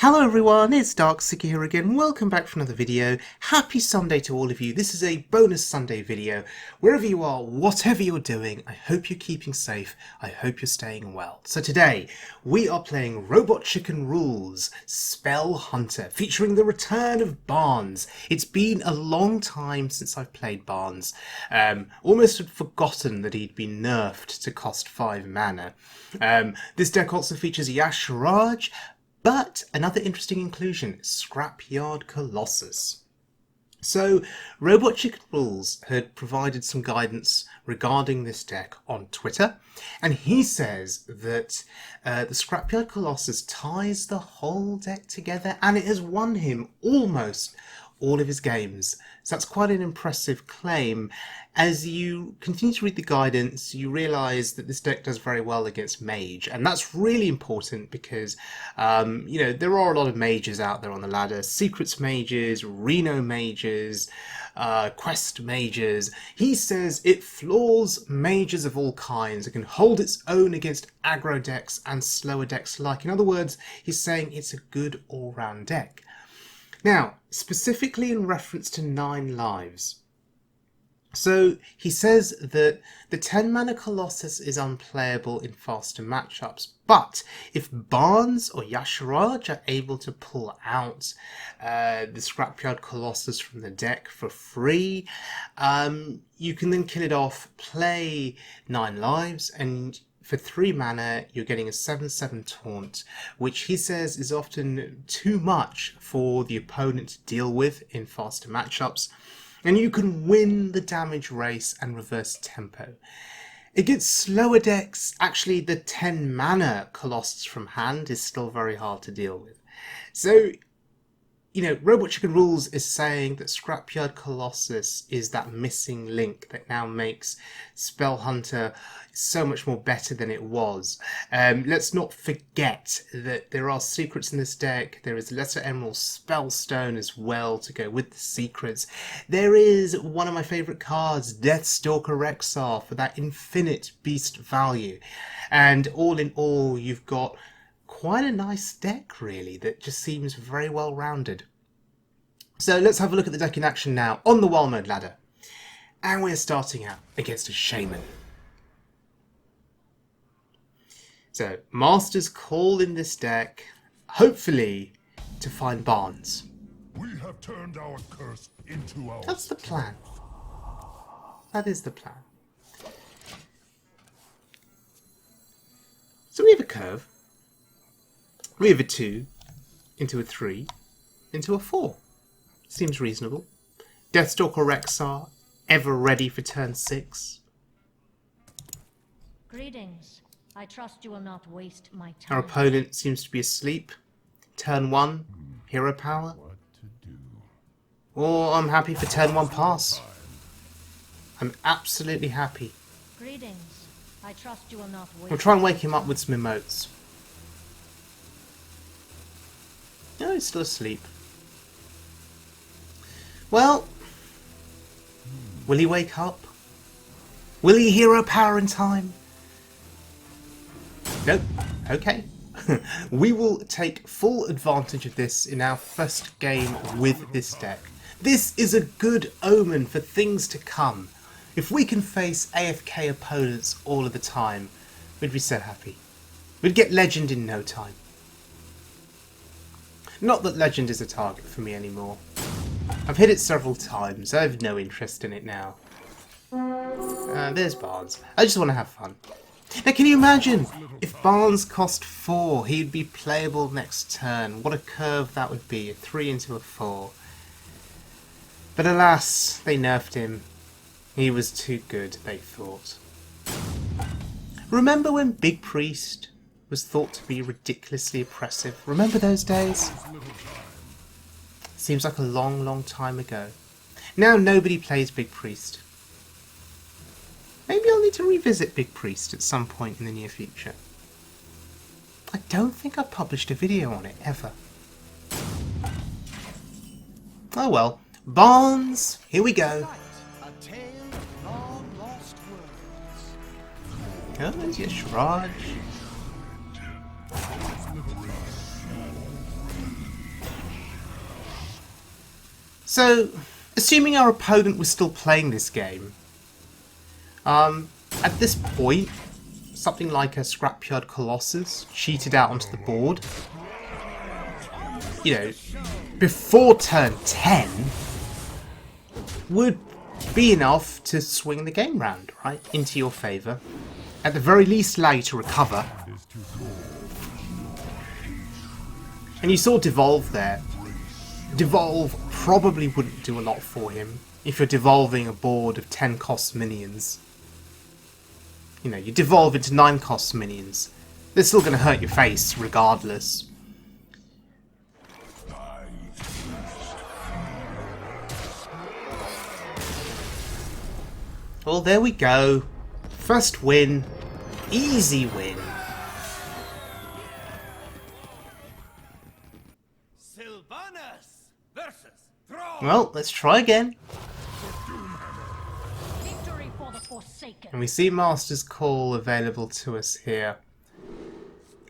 Hello everyone, it's SAuPSAqSIA here again. Welcome back for another video. Happy Sunday to all of you. This is a bonus Sunday video. Wherever you are, whatever you're doing, I hope you're keeping safe. I hope you're staying well. So today, we are playing Robotchickenrulz Spell Hunter, featuring the return of Barnes. It's been a long time since I've played Barnes. Almost had forgotten that he'd been nerfed to cost 5 mana. This deck also features Yasharaj, but another interesting inclusion, Scrapyard Colossus. So, Robotchickenrulz had provided some guidance regarding this deck on Twitter, and he says that the Scrapyard Colossus ties the whole deck together, and it has won him almost all of his games. So that's quite an impressive claim. As you continue to read the guidance, you realise that this deck does very well against Mage, and that's really important because, you know, there are a lot of mages out there on the ladder. Secrets mages, Reno mages, quest mages. He says it floors mages of all kinds. It can hold its own against aggro decks and slower decks alike. In other words, he's saying it's a good all-round deck. Now, specifically in reference to 9 lives. So he says that the 10 mana Colossus is unplayable in faster matchups, but if Barnes or Yasharaj are able to pull out the Scrapyard Colossus from the deck for free, you can then kill it off, play 9 lives, and for 3 mana, you're getting a 7/7 taunt, which he says is often too much for the opponent to deal with in faster matchups, and you can win the damage race and reverse tempo. Against slower decks, actually the 10 mana Colossus from hand is still very hard to deal with. So, you know, Robotchickenrulz is saying that Scrapyard Colossus is that missing link that now makes Spell Hunter so much more better than it was. Let's not forget that there are secrets in this deck. There is Lesser Emerald Spellstone as well to go with the secrets. There is one of my favourite cards, Deathstalker Rexar, for that infinite beast value. And all in all, you've got quite a nice deck, really, that just seems very well rounded. So let's have a look at the deck in action now on the Wild Mode ladder. And we're starting out against a Shaman. So, Master's Call in this deck, hopefully to find Barnes. We have turned our curse into our... That's the plan. That is the plan. So we have a curve. We have a 2 into a 3 into a 4. Seems reasonable. Deathstalker Rexar, ever ready for turn 6. Greetings. I trust you will not waste my time. Our opponent seems to be asleep. Turn 1, hero power. What to do? Or I'm happy for turn 1 pass. I'm absolutely happy. Greetings. I trust you will not waste. We'll try and wake him up with some emotes. No, he's still asleep. Well, will he wake up? Will he hero power in time? Nope. Okay. We will take full advantage of this in our first game with this deck. This is a good omen for things to come. If we can face AFK opponents all of the time, we'd be so happy. We'd get Legend in no time. Not that Legend is a target for me anymore. I've hit it several times. I have no interest in it now. There's Barnes. I just want to have fun. Now, can you imagine if Barnes cost 4, he'd be playable next turn? What a curve that would be, a 3 into a 4. But alas, they nerfed him. He was too good, they thought. Remember when Big Priest was thought to be ridiculously oppressive? Remember those days? Seems like a long, long time ago. Now nobody plays Big Priest. Maybe I'll need to revisit Big Priest at some point in the near future. I don't think I've published a video on it, ever. Oh well. Barnes, here we go. Oh, there's Yasharaj. So, assuming our opponent was still playing this game, at this point, something like a Scrapyard Colossus cheated out onto the board. You know, before turn 10 would be enough to swing the game round, right, into your favour. At the very least, allow you to recover. And you saw Devolve there. Devolve probably wouldn't do a lot for him if you're devolving a board of 10 cost minions. You know, you devolve into 9 cost minions. They're still going to hurt your face regardless. Well, there we go. First win. Easy win. Well, let's try again. Victory for the Forsaken. And we see Master's Call available to us here.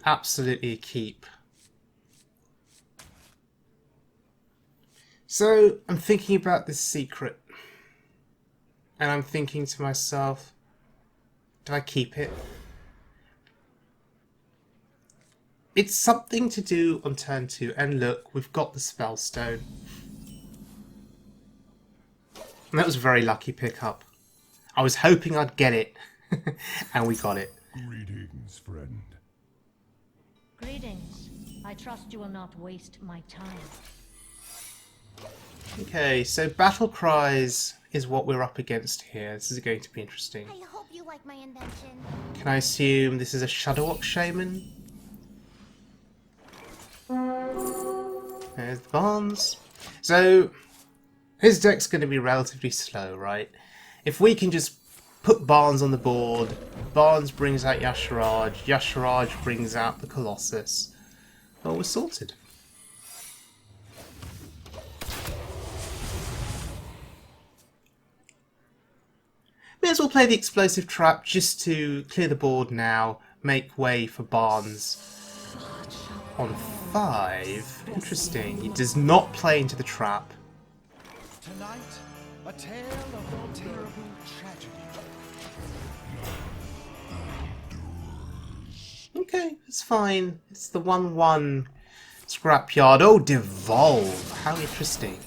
Absolutely a keep. So, I'm thinking about this secret. And I'm thinking to myself, do I keep it? It's something to do on turn 2. And look, we've got the Spellstone. And that was a very lucky pickup. I was hoping I'd get it. And we got it. Greetings, friend. Greetings. I trust you will not waste my time. Okay, so Battle Cries is what we're up against here. This is going to be interesting. I hope you like my invention. Can I assume this is a Shadowwalk Shaman? There's the Barnes. So, his deck's going to be relatively slow, right? If we can just put Barnes on the board, Barnes brings out Y'Shaarj, Y'Shaarj brings out the Colossus, well, we're sorted. May as well play the Explosive Trap just to clear the board now, make way for Barnes on 5. Interesting. He does not play into the trap. Tonight, a tale of more terrible tragedy. Okay, it's fine. It's the 1/1 Scrapyard. Oh, Devolve. How interesting.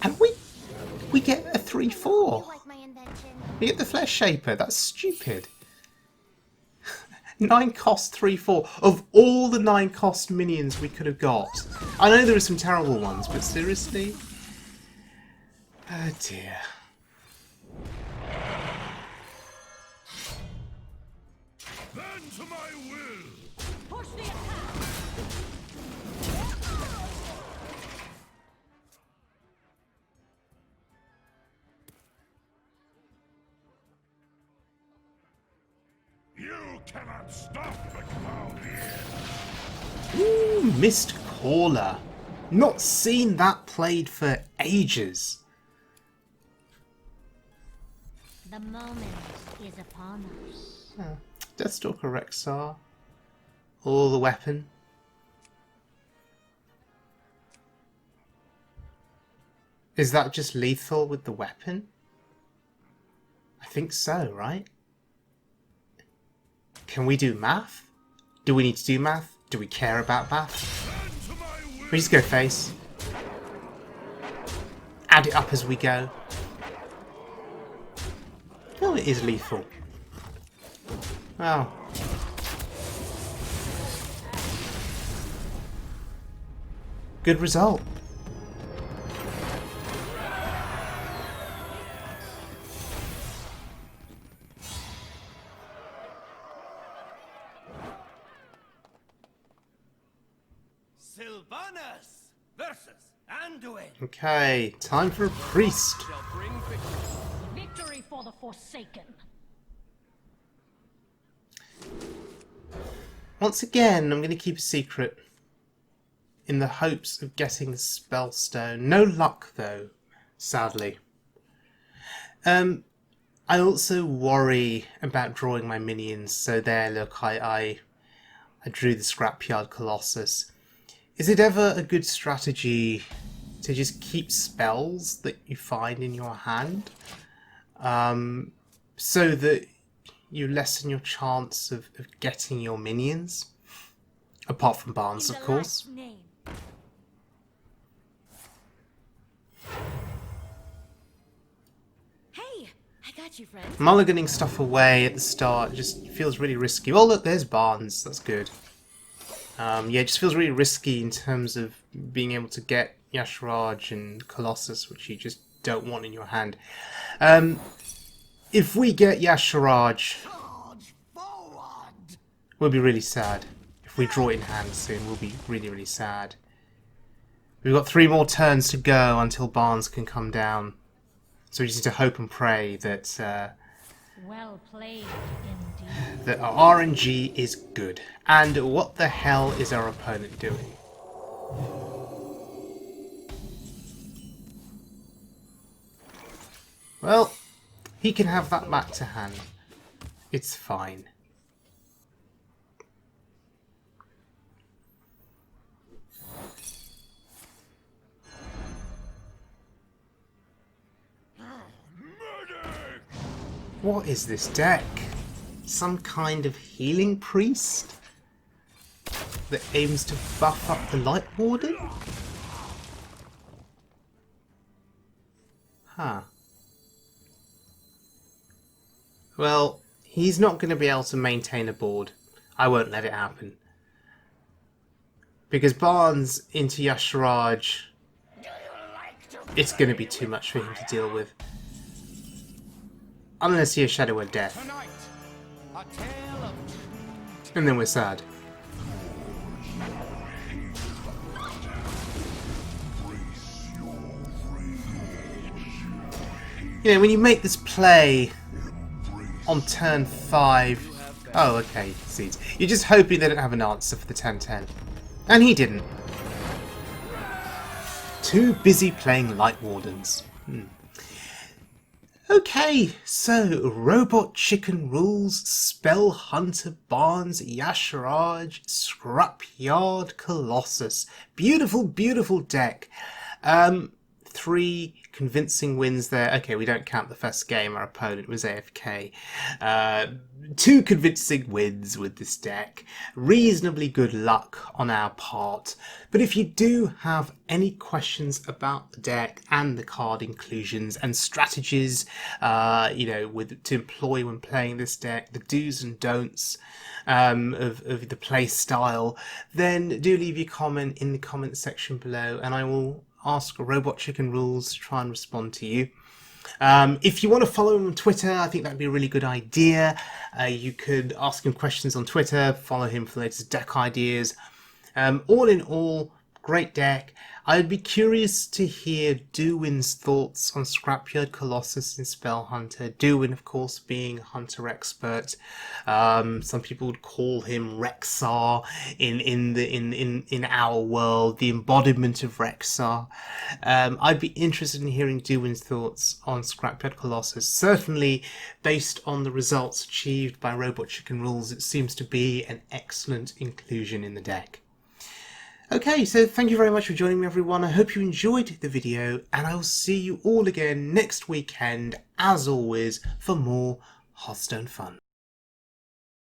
And we get a 3/4. You like my invention. We get the Flesh Shaper. That's stupid. 9 cost 3/4 of all the 9 cost minions we could have got. I know there are some terrible ones, but seriously? Oh dear. Bend to my will. Push the attack. You cannot stop the cloud here. Ooh, Mist Caller. Not seen that played for ages. The moment is upon us. Oh, Deathstalker Rexar. All the weapon. Is that just lethal with the weapon? I think so, right? Can we do math? Do we need to do math? Do we care about math? Bend to my will. We just go face. Add it up as we go. Oh, it is lethal. Wow. Good result. Sylvanas versus Anduin. Okay, time for a priest. Shall bring victory. Victory for the Forsaken. Once again, I'm going to keep a secret in the hopes of getting the Spellstone. No luck, though, sadly. I also worry about drawing my minions. So there, look, I drew the Scrapyard Colossus. Is it ever a good strategy to just keep spells that you find in your hand, so that you lessen your chance of getting your minions. Apart from Barnes, of course. Hey, I got you, friend. Mulliganing stuff away at the start just feels really risky. Oh look, there's Barnes. That's good. Yeah, it just feels really risky in terms of being able to get Y'Shaarj and Colossus, which you just don't want in your hand. If we get Y'Shaarj, we'll be really sad. If we draw it in hand soon, we'll be really, really sad. We've got 3 more turns to go until Barnes can come down. So we just need to hope and pray that Well played, indeed. that our RNG is good. And what the hell is our opponent doing? Well, he can have that back to hand. It's fine. What is this deck? Some kind of healing priest that aims to buff up the Light Warden? Huh. Well, he's not going to be able to maintain a board. I won't let it happen. Because Barnes into Y'Shaarj, it's going to be too much for him to deal with. Unless he has Shadow of Death. Tonight, a tale of And then we're sad. You know, when you make this play on turn 5... Oh, okay, seeds. You're just hoping they don't have an answer for the 10-10. And he didn't. Too busy playing Light Wardens. Okay, so Robotchickenrulz Spell Hunter, Barnes, Y'Shaarj, Scrapyard, Colossus. Beautiful, beautiful deck. 3 convincing wins there. Okay, we don't count the first game. Our opponent was AFK. 2 convincing wins with this deck. Reasonably good luck on our part. But if you do have any questions about the deck and the card inclusions and strategies, you know, to employ when playing this deck, the do's and don'ts of the play style, then do leave your comment in the comment section below, and I will ask Robotchickenrulz to try and respond to you. If you want to follow him on Twitter, I think that'd be a really good idea. You could ask him questions on Twitter, follow him for the latest deck ideas. All in all, great deck. I'd be curious to hear Duwin's thoughts on Scrapyard, Colossus, and Spell Hunter. Duwin, of course, being a hunter expert. Some people would call him Rexxar in our world, the embodiment of Rexxar. I'd be interested in hearing Duwin's thoughts on Scrapyard, Colossus. Certainly, based on the results achieved by Robotchickenrulz, it seems to be an excellent inclusion in the deck. Okay, so thank you very much for joining me, everyone. I hope you enjoyed the video, and I will see you all again next weekend, as always, for more Hearthstone fun.